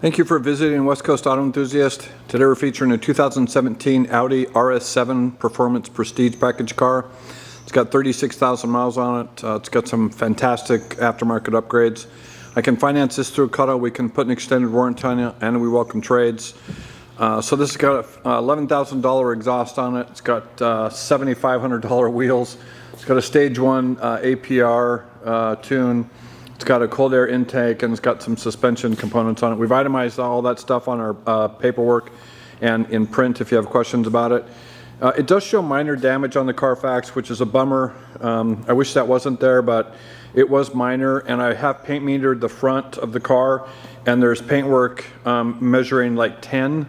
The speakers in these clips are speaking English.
Thank you for visiting West Coast Auto Enthusiast. Today we're featuring a 2017 Audi RS7 Performance Prestige Package car. It's got 36,000 miles on it. It's got some fantastic aftermarket upgrades. I can finance this through Cutto. We can put an extended warranty on it, and we welcome trades. So this has got a $11,000 exhaust on it. It's got $7,500 wheels. It's got a stage 1 APR tune. It's got a cold air intake, and it's got some suspension components on it. We've itemized all that stuff on our paperwork and in print if you have questions about it. It does show minor damage on the Carfax, which is a bummer. I wish that wasn't there, but it was minor, and I have paint metered the front of the car, and there's paintwork measuring like 10,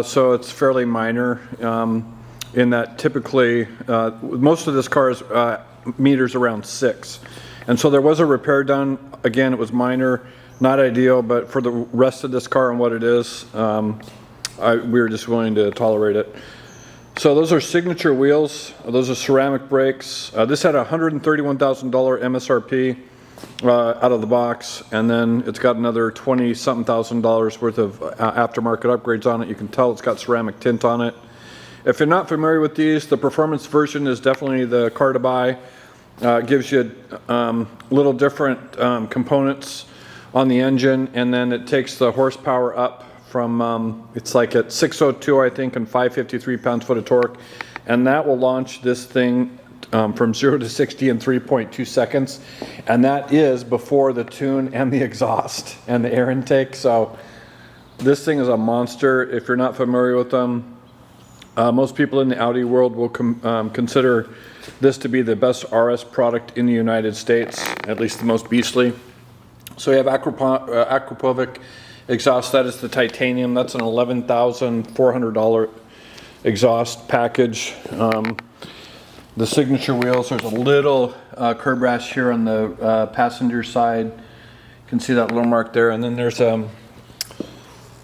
so it's fairly minor in that typically most of this car's meters around 6. And so there was a repair done. Again, it was minor, not ideal, but for the rest of this car and what it is, we were just willing to tolerate it. So those are signature wheels. Those are ceramic brakes. This had a $131,000 MSRP out of the box, and then it's got another $20-something thousand worth of aftermarket upgrades on it. You can tell it's got ceramic tint on it. If you're not familiar with these, the performance version is definitely the car to buy. It gives you little different components on the engine, and then it takes the horsepower up from, it's like at 602 I think and 553 pounds-foot of torque, and that will launch this thing from 0 to 60 in 3.2 seconds, and that is before the tune and the exhaust and the air intake. So this thing is a monster. If you're not familiar with them, most people in the Audi world will consider this to be the best RS product in the United States, at least the most beastly. So you have Aquapovic exhaust. That is the titanium. That's an $11,400 exhaust package. The signature wheels, there's a little curb rash here on the passenger side. You can see that little mark there, and then there's a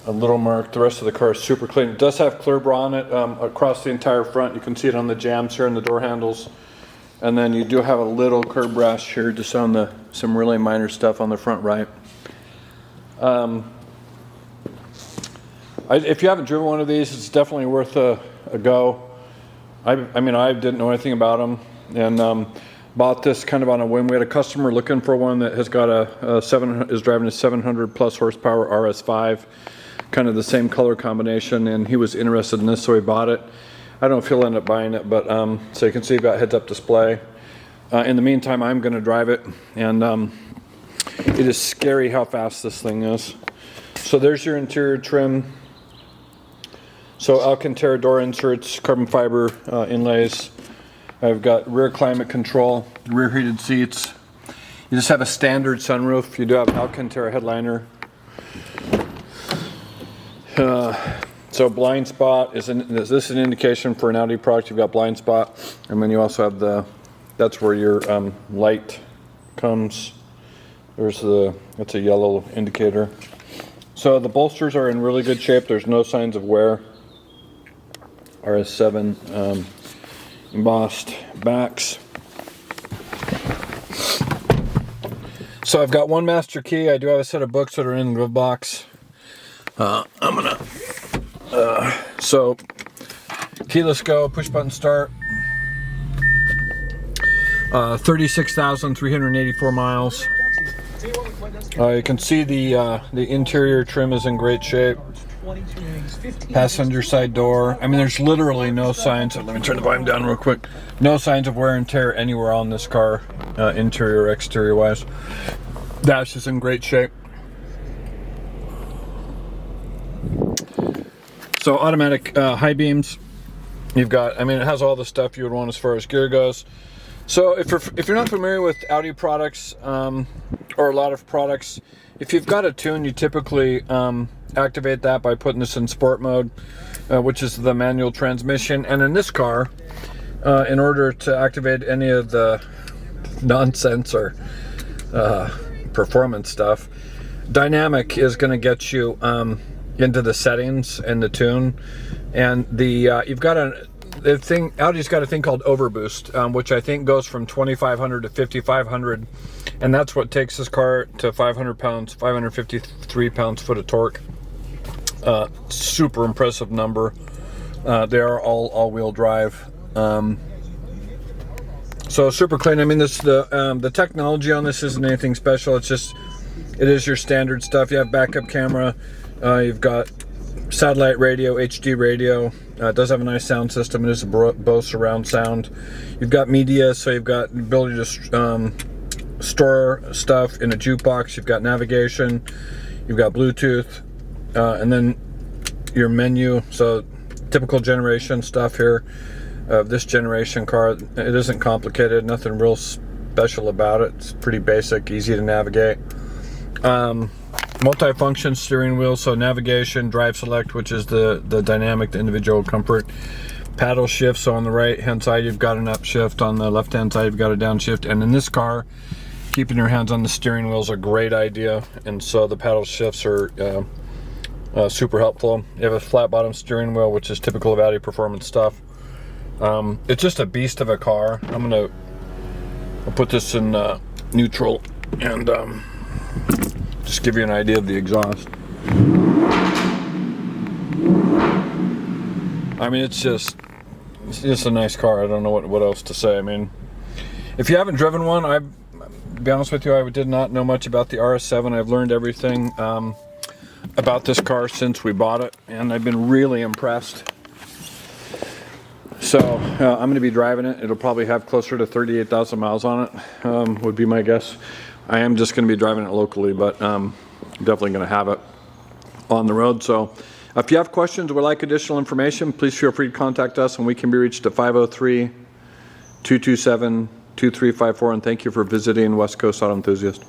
little mark. The rest of the car is super clean. It does have clear bra on it across the entire front. You can see it on the jambs here and the door handles. And then you do have a little curb rash here just on some really minor stuff on the front right. If you haven't driven one of these, it's definitely worth a go. I mean, I didn't know anything about them, and bought this kind of on a whim. We had a customer looking for one that has got is driving a 700 plus horsepower RS5. Kind of the same color combination, and he was interested in this, so he bought it. I don't know if he'll end up buying it, but so you can see you've got heads-up display. In the meantime, I'm going to drive it, and it is scary how fast this thing is. So there's your interior trim. So Alcantara door inserts, carbon fiber inlays. I've got rear climate control, rear heated seats. You just have a standard sunroof. You do have Alcantara headliner. So blind spot, is this an indication for an Audi product? You've got blind spot, and then you also have that's where your light comes. That's a yellow indicator. So the bolsters are in really good shape. There's no signs of wear. RS7 embossed backs. So I've got one master key. I do have a set of books that are in the glove box. So keyless go, push button start. 36,384 miles. You can see the interior trim is in great shape. Passenger side door. I mean, there's literally no signs of, let me turn the volume down real quick. No signs of wear and tear anywhere on this car, interior or exterior wise. Dash is in great shape. So automatic high beams. You've got, I mean, it has all the stuff you would want as far as gear goes. So if you're not familiar with Audi products or a lot of products, if you've got a tune, you typically activate that by putting this in sport mode, which is the manual transmission. And in this car, in order to activate any of the nonsense or performance stuff, dynamic is going to get you into the settings and the tune, and you've got Audi's got a thing called overboost, which I think goes from 2500 to 5500 And that's what takes this car to 500 pounds, 553 pounds-foot of torque. Super impressive number. They are all-wheel drive. So super clean. I mean, the technology on this isn't anything special. It is your standard stuff. You have backup camera. You've got satellite radio, HD radio. It does have a nice sound system. It is a Bose surround sound. You've got media, so you've got the ability to store stuff in a jukebox. You've got navigation. You've got Bluetooth, and then your menu. So typical generation stuff here of this generation car. It isn't complicated. Nothing real special about it. It's pretty basic, easy to navigate. Multi-function steering wheel, so navigation, drive select, which is the dynamic, the individual comfort. Paddle shift, so on the right hand side you've got an upshift, on the left hand side you've got a downshift, and in this car keeping your hands on the steering wheel is a great idea, and so the paddle shifts are super helpful. You have a flat bottom steering wheel, which is typical of Audi performance stuff. It's just a beast of a car. I'll put this in neutral and just give you an idea of the exhaust. I mean, it's just a nice car. I don't know what else to say. I mean, if you haven't driven one, to be honest with you, I did not know much about the RS7. I've learned everything about this car since we bought it, and I've been really impressed. So I'm going to be driving it. It'll probably have closer to 38,000 miles on it, would be my guess. I am just going to be driving it locally, but definitely going to have it on the road. So if you have questions or would like additional information, please feel free to contact us, and we can be reached at 503-227-2354. And thank you for visiting West Coast Auto Enthusiast.